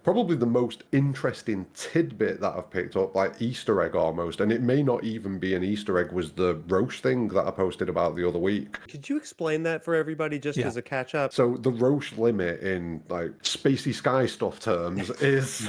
Probably the most interesting tidbit that I've picked up, like Easter egg almost, and it may not even be an Easter egg, was the Roche thing that I posted about the other week. Could you explain that for everybody just Yeah. as a catch up? So the Roche limit in like spacey sky stuff terms is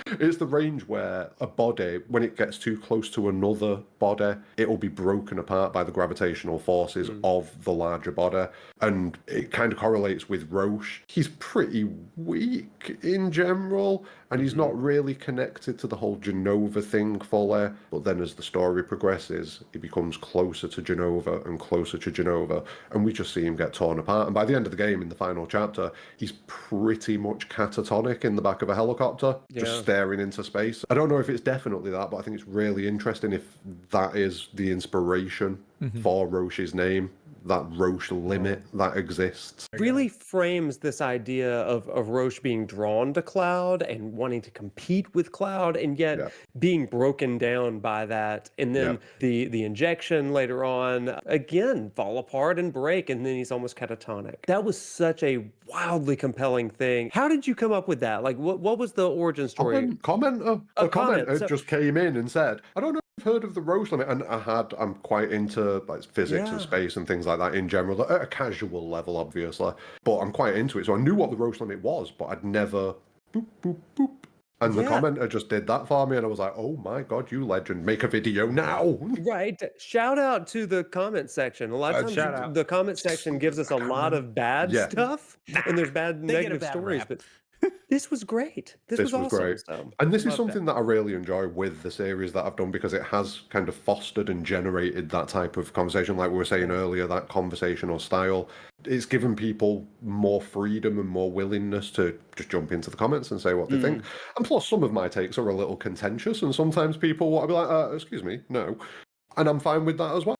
it's the range where a body, when it gets too close to another body, it will be broken apart by the gravitational forces of the larger body. And it kind of correlates with Roche. He's pretty weak in general, and he's not really connected to the whole Genova thing fully. But then as the story progresses, he becomes closer to Genova and closer to Genova, and we just see him get torn apart. And by the end of the game, in the final chapter, he's pretty much catatonic in the back of a helicopter, just staring into space. I don't know if it's definitely that, but I think it's really interesting if that is the inspiration for Roche's name, that Roche limit that exists. Really frames this idea of Roche being drawn to Cloud and wanting to compete with Cloud, and yet being broken down by that. And then the injection later on, again, fall apart and break, and then he's almost catatonic. That was such a wildly compelling thing. How did you come up with that? Like, what was the origin story? A commenter So- just came in and said, I don't know if you've heard of the Roche limit, and I'm quite into like physics and space and things like that in general, at a casual level, obviously, but I'm quite into it. So I knew what the Roche limit was, but I'd never boop, boop, boop. And the commenter just did that for me, and I was like, oh my God, you legend, make a video now. Right. Shout out to the comment section. A lot of times the comment section gives us a lot of bad stuff, and there's negative stories, but this was great. This was awesome. Great. So, and this is something that I really enjoy with the series that I've done, because it has kind of fostered and generated that type of conversation, like we were saying earlier, that conversational style. It's given people more freedom and more willingness to just jump into the comments and say what they think. And plus, some of my takes are a little contentious, and sometimes people want to be like, excuse me, no. And I'm fine with that as well.